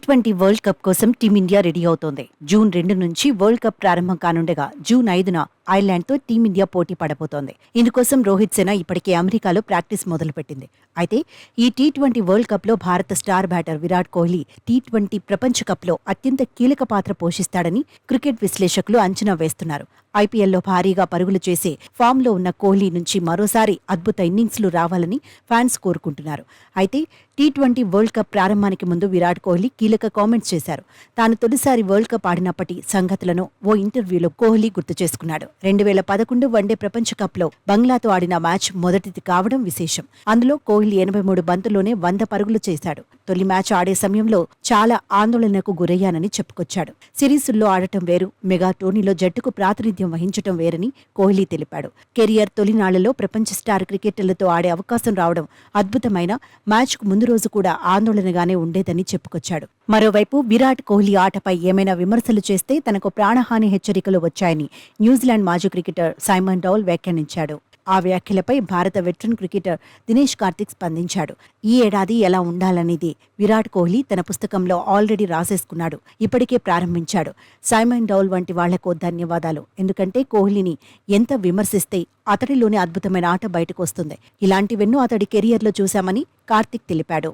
T20 world cup కోసం team India ready అవుతోంది. June 2 నుంచి వరల్డ్ కప్ ప్రారంభం కానుండగా జూన్ 5న ఐర్లాండ్తో టీమిండియా పోటీ పడబోతోంది. ఇందుకోసం రోహిత్ సేన ఇప్పటికే అమెరికాలో ప్రాక్టీస్ మొదలుపెట్టింది. అయితే ఈ T20 వరల్డ్ కప్లో భారత star batter Virat Kohli T20 ప్రపంచ కప్లో అత్యంత కీలక పాత్ర పోషిస్తాడని క్రికెట్ విశ్లేషకులు అంచనా వేస్తున్నారు. ఐపీఎల్లో భారీగా పరుగులు చేసే ఫామ్లో ఉన్న కోహ్లీ నుంచి మరోసారి అద్భుత ఇన్నింగ్స్లు రావాలని ఫ్యాన్స్ కోరుకుంటున్నారు. అయితే T20 వరల్డ్ కప్ ప్రారంభానికి ముందు విరాట్ కోహ్లీ కీలక కామెంట్స్ చేశారు. తాను తొలిసారి వరల్డ్ కప్ ఆడినప్పటి సంగతులను ఓ ఇంటర్వ్యూలో కోహ్లీ గుర్తు చేసుకున్నాడు. 2011 వన్డే ప్రపంచ కప్లో బంగ్లాతో ఆడిన మ్యాచ్ మొదటిది కావడం విశేషం. అందులో కోహ్లీ 83 బంతుల్లోనే 100 పరుగులు చేశాడు. తొలి మ్యాచ్ ఆడే సమయంలో చాలా ఆందోళనకు గురయ్యానని చెప్పుకొచ్చాడు. సిరీసుల్లో ఆడటం వేరు, మెగా టోర్నీలో జట్టుకు ప్రాతినిధ్యం వహించటం వేరని కోహ్లీ తెలిపాడు. కెరియర్ తొలినాళ్లలో ప్రపంచ స్టార్ క్రికెటర్లతో ఆడే అవకాశం రావడం అద్భుతమైన, మ్యాచ్కు ముందు రోజు కూడా ఆందోళనగానే ఉండేదని చెప్పుకొచ్చాడు. మరోవైపు విరాట్ కోహ్లీ ఆటపై ఏమైనా విమర్శలు చేస్తే తనకు ప్రాణహాని హెచ్చరికలు వచ్చాయని న్యూజిలాండ్ మాజీ క్రికెటర్ సైమన్ డౌల్ వ్యాఖ్యానించాడు. ఆ వ్యాఖ్యలపై భారత వెటరన్ క్రికెటర్ దినేష్ కార్తిక్ స్పందించాడు. ఈ ఏడాది ఎలా ఉండాలనేది విరాట్ కోహ్లీ తన పుస్తకంలో ఆల్రెడీ రాసేసుకున్నాడు, ఇప్పటికే ప్రారంభించాడు. సైమన్ డౌల్ వంటి వాళ్లకు ధన్యవాదాలు. ఎందుకంటే కోహ్లీని ఎంత విమర్శిస్తే అతడిలోని అద్భుతమైన ఆట బయటకు వస్తుంది. ఇలాంటివెన్నో అతడి కెరియర్లో చూశామని కార్తిక్ తెలిపాడు.